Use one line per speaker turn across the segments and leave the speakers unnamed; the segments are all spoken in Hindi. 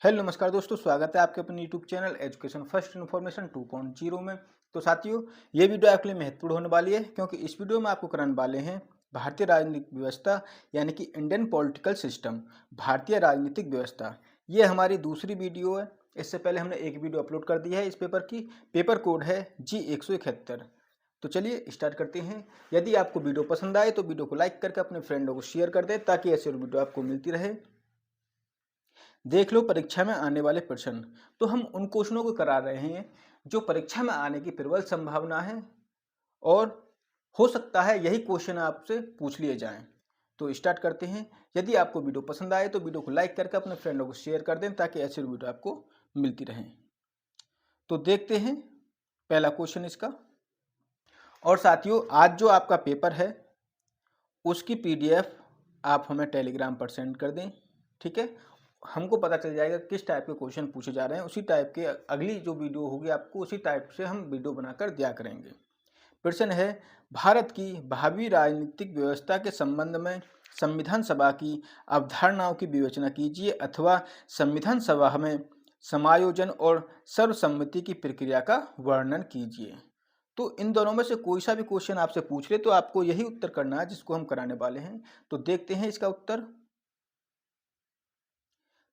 हेलो नमस्कार दोस्तों, स्वागत है आपके अपने YouTube channel education first information 2.0 में। तो साथियों, ये वीडियो आपके लिए महत्वपूर्ण होने वाली है क्योंकि इस वीडियो में आपको कराने वाले हैं भारतीय राजनीतिक व्यवस्था यानी कि इंडियन पॉलिटिकल सिस्टम, भारतीय राजनीतिक व्यवस्था। ये हमारी दूसरी वीडियो है। इससे पहले हमने एक वीडियो अपलोड कर दी है इस पेपर की। पेपर कोड है G171। तो चलिए स्टार्ट करते हैं। यदि आपको वीडियो पसंद आए तो वीडियो को लाइक करके अपने फ्रेंडों को शेयर कर दें ताकि ऐसी वीडियो आपको मिलती रहे। देख लो परीक्षा में आने वाले प्रश्न। तो हम उन क्वेश्चनों को करा रहे हैं जो परीक्षा में आने की प्रबल संभावना है और हो सकता है यही क्वेश्चन आपसे पूछ लिए जाएं। तो स्टार्ट करते हैं। यदि आपको वीडियो पसंद आए तो वीडियो को लाइक करके अपने फ्रेंडों को शेयर कर दें ताकि ऐसी वीडियो आपको मिलती रहे। तो देखते हैं पहला क्वेश्चन इसका। और साथियों, आज जो आपका पेपर है उसकी पीडीएफ आप हमें टेलीग्राम पर सेंड कर दें, ठीक है। हमको पता चल जाएगा किस टाइप के क्वेश्चन पूछे जा रहे हैं। उसी टाइप के अगली जो वीडियो होगी आपको उसी टाइप से हम वीडियो बनाकर दिया करेंगे। प्रश्न है, भारत की भावी राजनीतिक व्यवस्था के संबंध में संविधान सभा की अवधारणाओं की विवेचना कीजिए अथवा संविधान सभा में समायोजन और सर्वसम्मति की प्रक्रिया का वर्णन कीजिए। तो इन दोनों में से कोई सा भी क्वेश्चन आपसे पूछ ले तो आपको यही उत्तर करना है जिसको हम कराने वाले हैं। तो देखते हैं इसका उत्तर।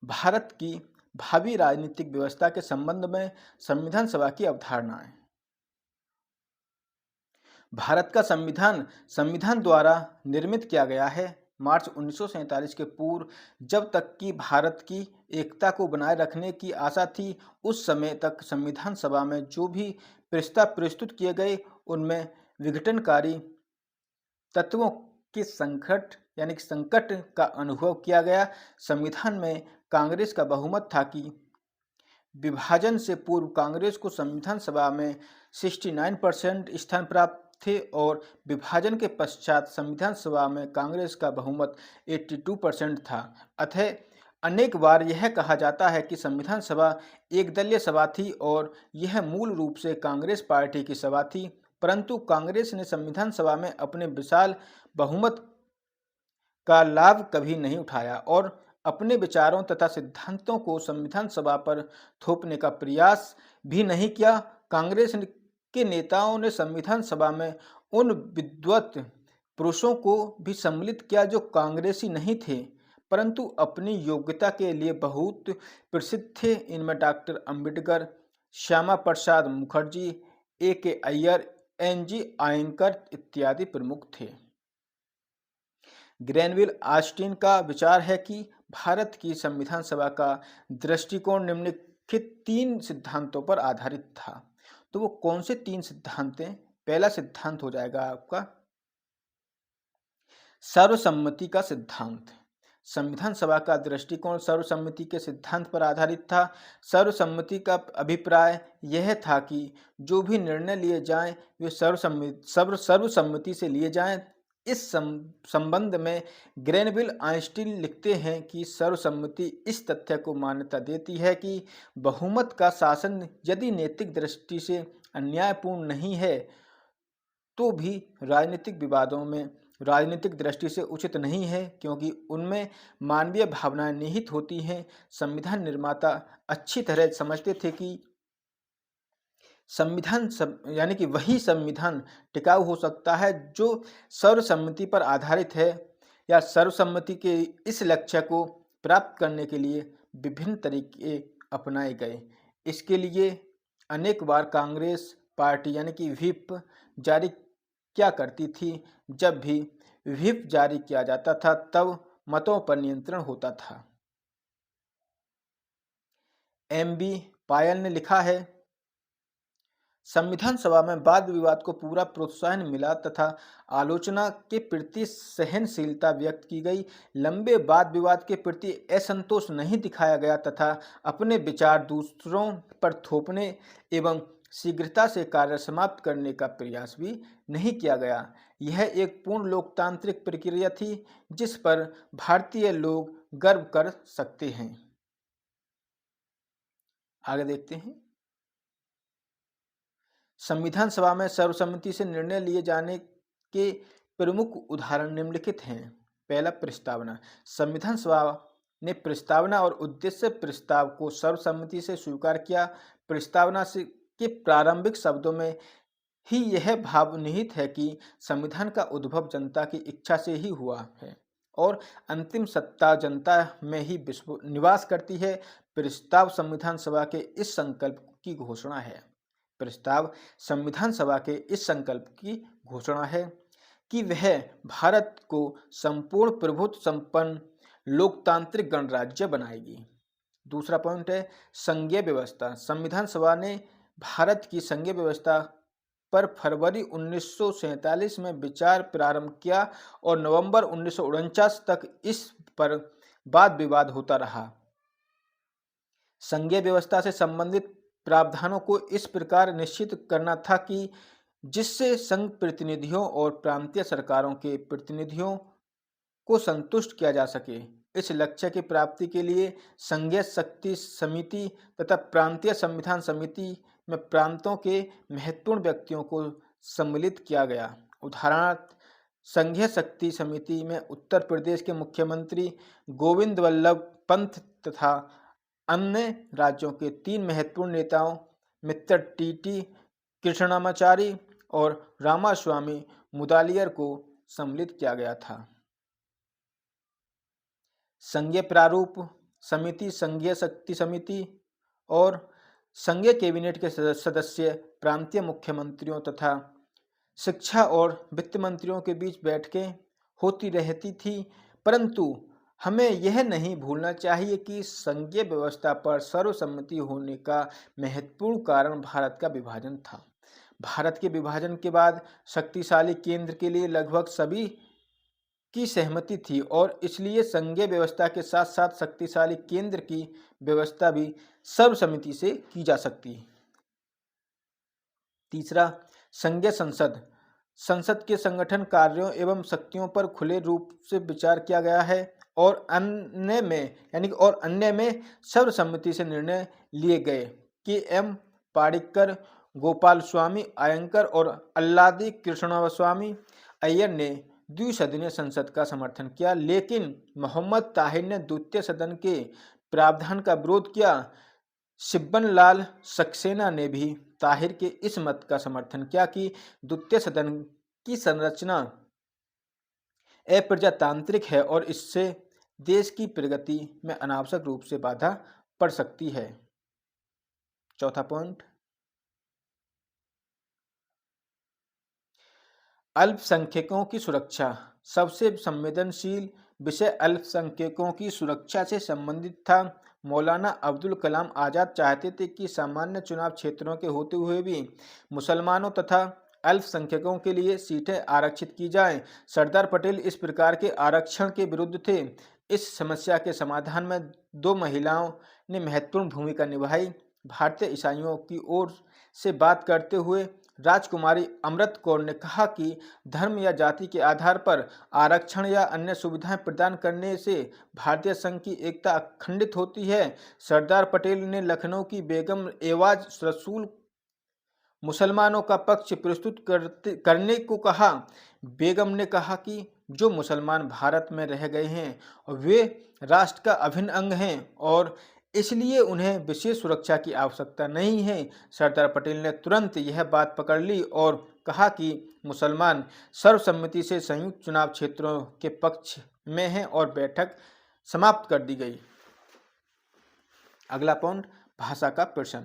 भारत की भावी राजनीतिक व्यवस्था के संबंध में संविधान सभा की अवधारणाएं। भारत का संविधान संविधान द्वारा निर्मित किया गया है। मार्च 1947 के पूर्व जब तक कि भारत की एकता को बनाए रखने की आशा थी, उस समय तक संविधान सभा में जो भी प्रस्ताव प्रस्तुत किए गए उनमें विघटनकारी तत्वों के संकट का अनुभव किया गया। संविधान में कांग्रेस का बहुमत था कि विभाजन से पूर्व कांग्रेस को संविधान सभा में 69% स्थान प्राप्त थे और विभाजन के पश्चात संविधान सभा में कांग्रेस का बहुमत 82% था। अतः अनेक बार यह कहा जाता है कि संविधान सभा एक दलीय सभा थी और यह मूल रूप से कांग्रेस पार्टी की सभा थी, परंतु कांग्रेस ने संविधान सभा में अपने विशाल बहुमत का लाभ कभी नहीं उठाया और अपने विचारों तथा सिद्धांतों को संविधान सभा पर थोपने का प्रयास भी नहीं किया। कांग्रेस के नेताओं ने संविधान सभा में उन विद्वत पुरुषों को भी सम्मिलित किया जो कांग्रेसी नहीं थे परंतु अपनी योग्यता के लिए बहुत प्रसिद्ध थे। इनमें doctor Ambedkar, Shyama Prasad Mukherjee, A.K. Iyer, N.G. आयंकर इत्यादि प्रमुख थे। ग्रेनविल ऑस्टिन का विचार है कि भारत की संविधान सभा का दृष्टिकोण निम्नलिखित 3 सिद्धांतों पर आधारित था। तो वो कौन से 3 सिद्धांत हैं? पहला सिद्धांत हो जाएगा आपका सर्वसम्मति का सिद्धांत। संविधान सभा का दृष्टिकोण सर्वसम्मति के सिद्धांत पर आधारित था। सर्वसम्मति का अभिप्राय यह था कि जो भी निर्णय लिए जाएं वे सर्वसम्मति से लिए जाएं। इस संबंध में ग्रेनविल ऑस्टिन लिखते हैं कि सर्वसम्मति इस तथ्य को मान्यता देती है कि बहुमत का शासन यदि नैतिक दृष्टि से अन्यायपूर्ण नहीं है तो भी राजनीतिक विवादों में राजनीतिक दृष्टि से उचित नहीं है क्योंकि उनमें मानवीय भावनाएं निहित होती हैं। संविधान निर्माता अच्छी तरह समझते थे कि संविधान यानी कि वही संविधान टिकाऊ हो सकता है जो सर्वसम्मति पर आधारित है या सर्वसम्मति के इस लक्ष्य को प्राप्त करने के लिए विभिन्न तरीके अपनाए गए। इसके लिए अनेक बार कांग्रेस पार्टी यानी कि व्हिप जारी क्या करती थी। जब भी व्हिप जारी किया जाता था तब मतों पर नियंत्रण होता था। M.B. पायल ने लिखा है, संविधान सभा में वाद विवाद को पूरा प्रोत्साहन मिला तथा आलोचना के प्रति सहनशीलता व्यक्त की गई। लंबे वाद विवाद के प्रति असंतोष नहीं दिखाया गया तथा अपने विचार दूसरों पर थोपने एवं शीघ्रता से कार्य समाप्त करने का प्रयास भी नहीं किया गया। यह एक पूर्ण लोकतांत्रिक प्रक्रिया थी जिस पर भारतीय लोग गर्व कर सकते हैं। आगे देखते हैं। संविधान सभा में सर्वसम्मति से निर्णय लिए जाने के प्रमुख उदाहरण निम्नलिखित हैं। पहला, प्रस्तावना। संविधान सभा ने प्रस्तावना और उद्देश्य प्रस्ताव को सर्वसम्मति से स्वीकार किया। प्रस्तावना से के प्रारंभिक शब्दों में ही यह भाव निहित है कि संविधान का उद्भव जनता की इच्छा से ही हुआ है और अंतिम सत्ता जनता में ही निवास करती है। प्रस्ताव संविधान सभा के इस संकल्प की घोषणा है। प्रस्ताव संविधान सभा के इस संकल्प की घोषणा है कि वह भारत को संपूर्ण प्रभुत्व संपन्न लोकतांत्रिक गणराज्य बनाएगी। दूसरा पॉइंट है संघीय व्यवस्था। संविधान सभा ने भारत की संघीय व्यवस्था पर फरवरी 1947 में विचार प्रारंभ किया और नवंबर 1949 तक इस पर वाद विवाद होता रहा। संघीय व्यवस्था से संबंधित प्रावधानों को इस प्रकार निश्चित करना था कि जिससे संघ प्रतिनिधियों और प्रांतीय सरकारों के प्रतिनिधियों को संतुष्ट किया जा सके। इस लक्ष्य की प्राप्ति के लिए संघीय शक्ति समिति तथा प्रांतीय संविधान समिति में प्रांतों के महत्वपूर्ण व्यक्तियों को सम्मिलित किया गया। उदाहरणार्थ संघीय शक्ति समिति में उत्तर प्रदेश के मुख्यमंत्री गोविंद वल्लभ पंत तथा अन्य राज्यों के 3 महत्वपूर्ण नेताओं मिस्टर टी कृष्णमाचारी और रामास्वामी मुदलियार को सम्मिलित किया गया था। संघीय प्रारूप समिति, संघीय शक्ति समिति और संघीय कैबिनेट के सदस्य प्रांतीय मुख्यमंत्रियों तथा शिक्षा और वित्त मंत्रियों के बीच बैठकें होती रहती थी, परंतु हमें यह नहीं भूलना चाहिए कि संघीय व्यवस्था पर सर्वसम्मति होने का महत्वपूर्ण कारण भारत का विभाजन था। भारत के विभाजन के बाद शक्तिशाली केंद्र के लिए लगभग सभी की सहमति थी और इसलिए संघीय व्यवस्था के साथ साथ शक्तिशाली केंद्र की व्यवस्था भी सर्वसम्मति से की जा सकती है। तीसरा, संघीय संसद। संसद के संगठन कार्यों एवं शक्तियों पर खुले रूप से विचार किया गया है और अन्य में सर्वसम्मति से निर्णय लिए गए। के.एम. पारिकर, गोपाल स्वामी अयंगर और अल्लादी कृष्णस्वामी अय्यर ने द्विसदनीय संसद का समर्थन किया, लेकिन मोहम्मद ताहिर ने द्वितीय सदन के प्रावधान का विरोध किया। सिब्बन-लाल सक्सेना ने भी ताहिर के इस मत का समर्थन किया कि द्वितीय सदन की संरचना अप्रजातांत्रिक है और इससे देश की प्रगति में अनावश्यक रूप से बाधा पड़ सकती है। चौथा पॉइंट, अल्पसंख्यकों की सुरक्षा। सबसे संवेदनशील विषय अल्पसंख्यकों की सुरक्षा से संबंधित था। मौलाना अब्दुल कलाम आज़ाद चाहते थे कि सामान्य चुनाव क्षेत्रों के होते हुए भी मुसलमानों तथा अल्पसंख्यकों के लिए सीटें आरक्षित की जाएं। सरदार पटेल इस प्रकार के आरक्षण के विरुद्ध थे। इस समस्या के समाधान में 2 महिलाओं ने महत्वपूर्ण भूमिका निभाई। भारतीय ईसाइयों की ओर से बात करते हुए राजकुमारी अमृत कौर ने कहा कि धर्म या जाति के आधार पर आरक्षण या अन्य सुविधाएं प्रदान करने से भारतीय संघ की एकता अखंडित होती है। सरदार पटेल ने लखनऊ की बेगम एवाज रसूल मुसलमानों का पक्ष प्रस्तुत करने को कहा। बेगम ने कहा कि जो मुसलमान भारत में रह गए हैं और वे राष्ट्र का अभिन्न अंग हैं और इसलिए उन्हें विशेष सुरक्षा की आवश्यकता नहीं है। सरदार पटेल ने तुरंत यह बात पकड़ ली और कहा कि मुसलमान सर्वसम्मति से संयुक्त चुनाव क्षेत्रों के पक्ष में हैं और बैठक समाप्त कर दी गई। अगला पॉइंट, भाषा का प्रश्न।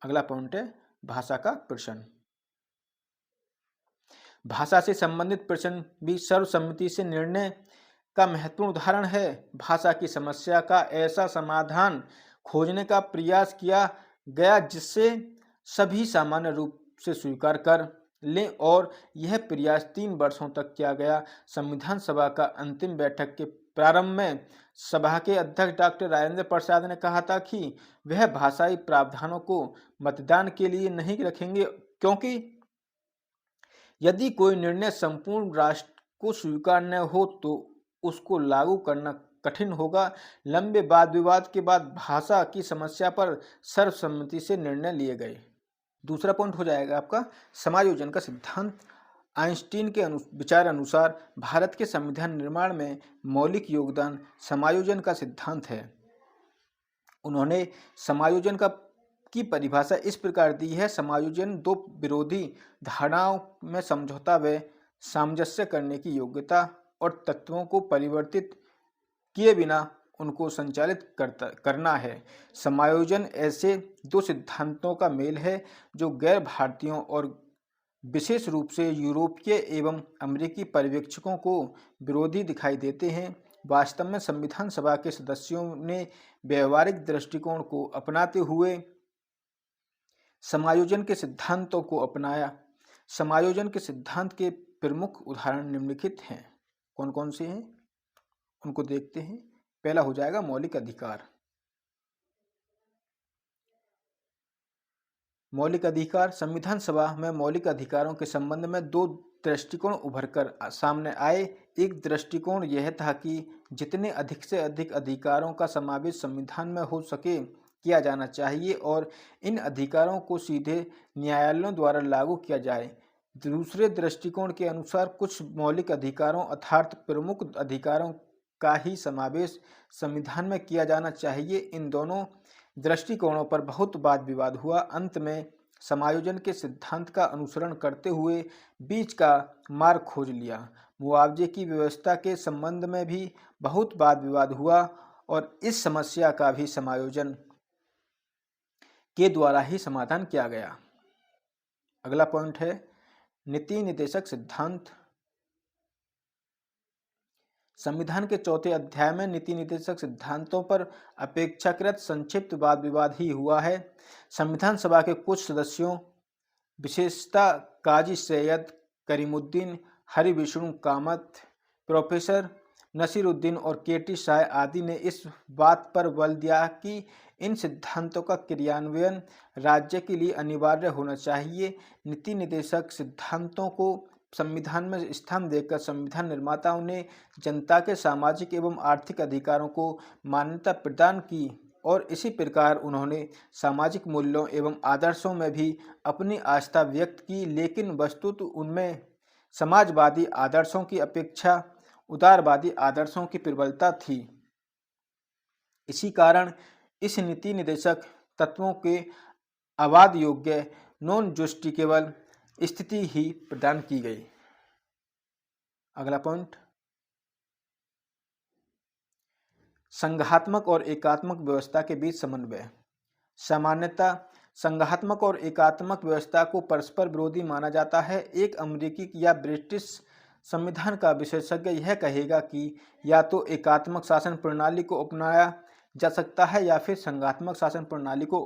अगला पॉइंट है भाषा का प्रश्न। भाषा से संबंधित प्रश्न भी सर्वसम्मति से निर्णय का महत्वपूर्ण उदाहरण है। भाषा की समस्या का ऐसा समाधान खोजने का प्रयास किया गया जिससे सभी सामान्य रूप से स्वीकार कर लें और यह प्रयास 3 वर्षों तक किया गया। संविधान सभा का अंतिम बैठक के प्रारंभ में सभा के अध्यक्ष डॉक्टर राजेंद्र प्रसाद ने कहा था कि वह भाषाई प्रावधानों को मतदान के लिए नहीं रखेंगे, क्योंकि यदि कोई निर्णय संपूर्ण राष्ट्र को स्वीकार न हो तो उसको लागू करना कठिन होगा। लंबे वाद विवाद के बाद भाषा की समस्या पर सर्वसम्मति से निर्णय लिए गए। दूसरा पॉइंट हो जाएगा आपका समायोजन का सिद्धांत। आइंस्टीन के विचार अनुसार भारत के संविधान निर्माण में मौलिक योगदान समायोजन का सिद्धांत है। उन्होंने समायोजन की परिभाषा इस प्रकार दी है: समायोजन दो विरोधी धारणाओं में समझौता व सामंजस्य करने की योग्यता और तत्वों को परिवर्तित किए बिना उनको संचालित करना है। समायोजन ऐसे दो सिद्धांतों का मेल है जो गैर भारतीयों और विशेष रूप से यूरोपीय एवं अमेरिकी पर्यवेक्षकों को विरोधी दिखाई देते हैं। वास्तव में संविधान सभा के सदस्यों ने व्यवहारिक दृष्टिकोण को अपनाते हुए समायोजन के सिद्धांतों को अपनाया। समायोजन के सिद्धांत के प्रमुख उदाहरण निम्नलिखित हैं। कौन कौन से हैं उनको देखते हैं। पहला हो जाएगा मौलिक अधिकार। मौलिक अधिकार। संविधान सभा में मौलिक अधिकारों के संबंध में दो दृष्टिकोण उभरकर सामने आए। एक दृष्टिकोण यह था कि जितने अधिक से अधिक अधिकारों का समावेश संविधान में हो सके किया जाना चाहिए और इन अधिकारों को सीधे न्यायालयों द्वारा लागू किया जाए। दूसरे दृष्टिकोण के अनुसार कुछ मौलिक अधिकारों अर्थात प्रमुख अधिकारों का ही समावेश संविधान में किया जाना चाहिए। इन दोनों दृष्टिकोणों पर बहुत वाद विवाद हुआ। अंत में समायोजन के सिद्धांत का अनुसरण करते हुए बीच का मार्ग खोज लिया। मुआवजे की व्यवस्था के संबंध में भी बहुत वाद विवाद हुआ और इस समस्या का भी समायोजन के द्वारा ही समाधान किया गया। अगला पॉइंट है नीति निर्देशक सिद्धांत। संविधान के चौथे अध्याय में नीति निर्देशक सिद्धांतों पर अपेक्षाकृत संक्षिप्त वाद विवाद ही हुआ है। संविधान सभा के कुछ सदस्यों विशेषतः काजी सैयद करीमुद्दीन, हरि विष्णु कामत, प्रोफेसर नसीरुद्दीन और के.टी. शाह आदि ने इस बात पर बल दिया कि इन सिद्धांतों का क्रियान्वयन राज्य के लिए अनिवार्य होना चाहिए। नीति निर्देशक सिद्धांतों को संविधान में स्थान देकर संविधान निर्माताओं ने जनता के सामाजिक एवं आर्थिक अधिकारों को मान्यता प्रदान की और इसी प्रकार उन्होंने सामाजिक मूल्यों एवं आदर्शों में भी अपनी आस्था व्यक्त की, लेकिन वस्तुतः उनमें समाजवादी आदर्शों की अपेक्षा उदारवादी आदर्शों की प्रबलता थी। इसी कारण इस नीति निर्देशक तत्वों के अवाद योग्य नॉन जस्टिकेबल स्थिति ही प्रदान की गई। अगला पॉइंट संघात्मक और एकात्मक व्यवस्था के बीच समन्वय। सामान्यतः संघात्मक और एकात्मक व्यवस्था को परस्पर विरोधी माना जाता है। एक अमेरिकी या ब्रिटिश संविधान का विशेषज्ञ यह कहेगा कि या तो एकात्मक शासन प्रणाली को अपनाया जा सकता है या फिर संघात्मक शासन प्रणाली को।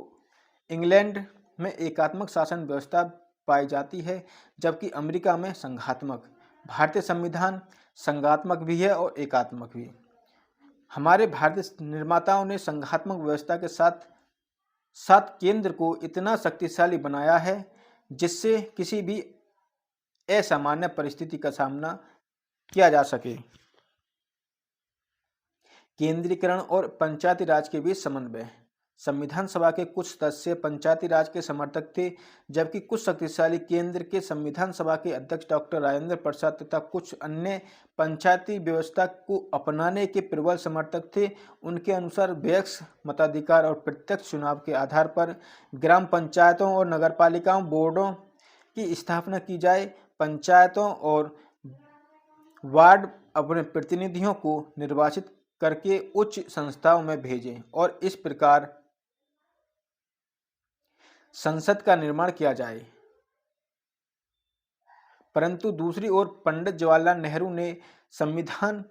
इंग्लैंड में एकात्मक शासन व्यवस्था पाई जाती है जबकि अमेरिका में संघात्मक। भारतीय संविधान संघात्मक भी है और एकात्मक भी। हमारे भारतीय निर्माताओं ने संघात्मक व्यवस्था के साथ साथ केंद्र को इतना शक्तिशाली बनाया है जिससे किसी भी असामान्य परिस्थिति का सामना किया जा सके। केंद्रीकरण और पंचायती राज के बीच समन्वय। संविधान सभा के कुछ सदस्य पंचायती राज के समर्थक थे जबकि कुछ शक्तिशाली केंद्र के संविधान सभा के अध्यक्ष डॉक्टर राजेंद्र प्रसाद तथा कुछ अन्य पंचायती व्यवस्था को अपनाने के प्रबल समर्थक थे। उनके अनुसार वैयक्तिक मताधिकार और प्रत्यक्ष चुनाव के आधार पर ग्राम पंचायतों और नगरपालिकाओं बोर्डों की स्थापना की जाए। पंचायतों और वार्ड अपने प्रतिनिधियों को निर्वाचित करके उच्च संस्थाओं में भेजें और इस प्रकार संसद का निर्माण किया जाए। परंतु दूसरी ओर पंडित जवाहरलाल नेहरू ने संविधान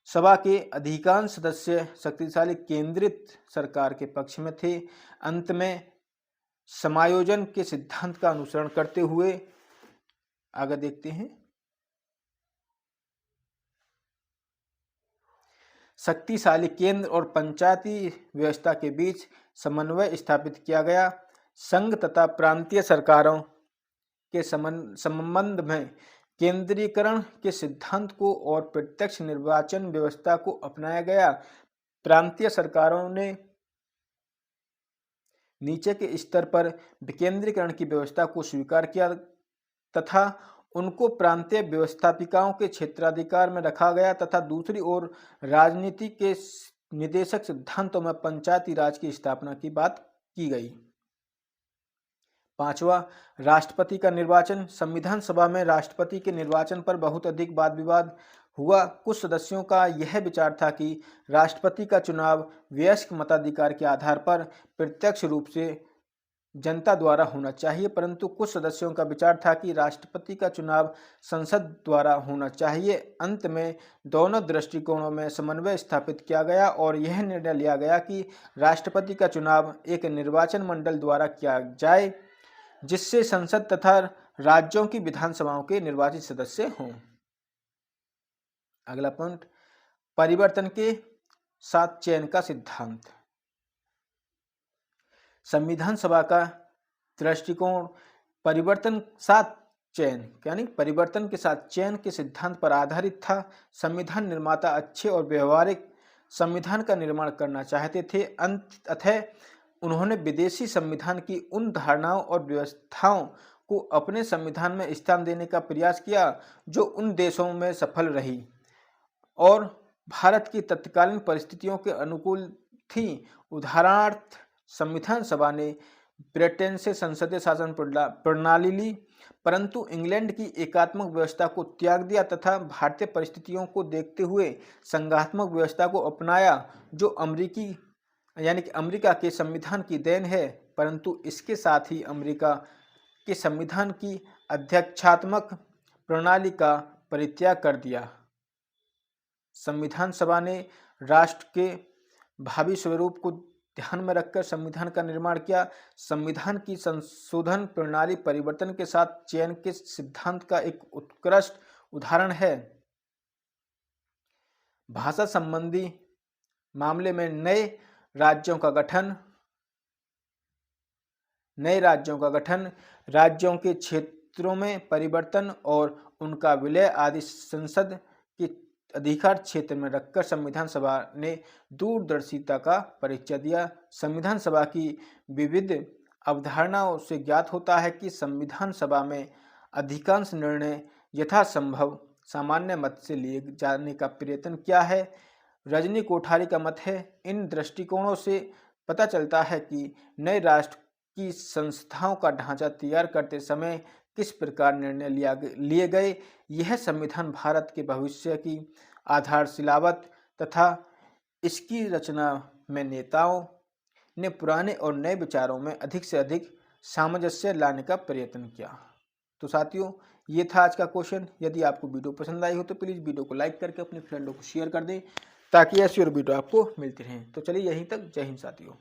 सभा के अधिकांश सदस्य शक्तिशाली केंद्रित सरकार के पक्ष में थे। अंत में समायोजन के सिद्धांत का अनुसरण करते हुए आगे देखते हैं शक्तिशाली केंद्र और पंचायती व्यवस्था के बीच समन्वय स्थापित किया गया। संघ तथा प्रांतीय सरकारों के संबंध में केंद्रीकरण के सिद्धांत को और प्रत्यक्ष निर्वाचन व्यवस्था को अपनाया गया। प्रांतीय सरकारों ने नीचे के स्तर पर विकेंद्रीकरण की व्यवस्था को स्वीकार किया तथा उनको प्रांतीय व्यवस्थापिकाओं के क्षेत्राधिकार में रखा गया तथा दूसरी ओर राजनीति के निदेशक सिद्धांतों में पंचायती राज की स्थापना की बात की गई। पांचवा, राष्ट्रपति का निर्वाचन। संविधान सभा में राष्ट्रपति के निर्वाचन पर बहुत अधिक वाद विवाद हुआ। कुछ सदस्यों का यह विचार था कि राष्ट्रपति का चुनाव वयस्क मताधिकार के आधार पर प्रत्यक्ष रूप से जनता द्वारा होना चाहिए, परंतु कुछ सदस्यों का विचार था कि राष्ट्रपति का चुनाव संसद द्वारा होना चाहिए। अंत में दोनों दृष्टिकोणों में समन्वय स्थापित किया गया और यह निर्णय लिया गया कि राष्ट्रपति का चुनाव एक निर्वाचन मंडल द्वारा किया जाए, जिससे संसद तथा राज्यों की विधानसभाओं के निर्वाचित सदस्य हों। अगला पॉइंट, परिवर्तन के साथ चयन का सिद्धांत। संविधान सभा का दृष्टिकोण परिवर्तन के साथ चयन के सिद्धांत पर आधारित था। संविधान निर्माता अच्छे और व्यवहारिक संविधान का निर्माण करना चाहते थे। अतः उन्होंने विदेशी संविधान की उन धारणाओं और व्यवस्थाओं को अपने संविधान में स्थान देने का प्रयास किया जो उन देशों में सफल रही और भारत की तत्कालीन परिस्थितियों के अनुकूल थी। उदाहरणार्थ, संविधान सभा ने ब्रिटेन से संसदीय शासन प्रणाली ली, परंतु इंग्लैंड की एकात्मक व्यवस्था को त्याग दिया तथा भारतीय परिस्थितियों को देखते हुए संघात्मक व्यवस्था को अपनाया, जो अमेरिका के संविधान की देन है, परंतु इसके साथ ही अमेरिका के संविधान की अध्यक्षात्मक प्रणाली का परित्याग कर दिया। संविधान सभा ने राष्ट्र के भावी स्वरूप को ध्यान में रखकर संविधान का निर्माण किया। संविधान की संशोधन प्रणाली परिवर्तन के साथ चयन के सिद्धांत का एक उत्कृष्ट उदाहरण है। भाषा संबंधी मामले में नए राज्यों का गठन, राज्यों के क्षेत्रों में परिवर्तन और उनका विलय आदि संसद के अधिकार क्षेत्र में रखकर संविधान सभा ने दूरदर्शिता का परिचय दिया। संविधान सभा की विविध अवधारणाओं से ज्ञात होता है कि संविधान सभा में अधिकांश निर्णय यथासंभव सामान्य मत से लिए जाने का प्रयत्न किया है। रजनी कोठारी का मत है। इन दृष्टिकोणों से पता चलता है कि नए राष्ट्र की संस्थाओं का ढांचा तैयार करते समय किस प्रकार निर्णय लिए गए। यह संविधान भारत के भविष्य की आधारशिलावत तथा इसकी रचना में नेताओं ने पुराने और नए विचारों में अधिक से अधिक सामंजस्य लाने का प्रयत्न किया। तो साथियों, ये था आज का क्वेश्चन। यदि आपको वीडियो पसंद आई हो तो प्लीज़ वीडियो को लाइक करके अपने फ्रेंडों को शेयर कर दें ताकि ऐसी और वीडियो आपको मिलती रहें। तो चलिए यहीं तक। जय हिंद साथियों।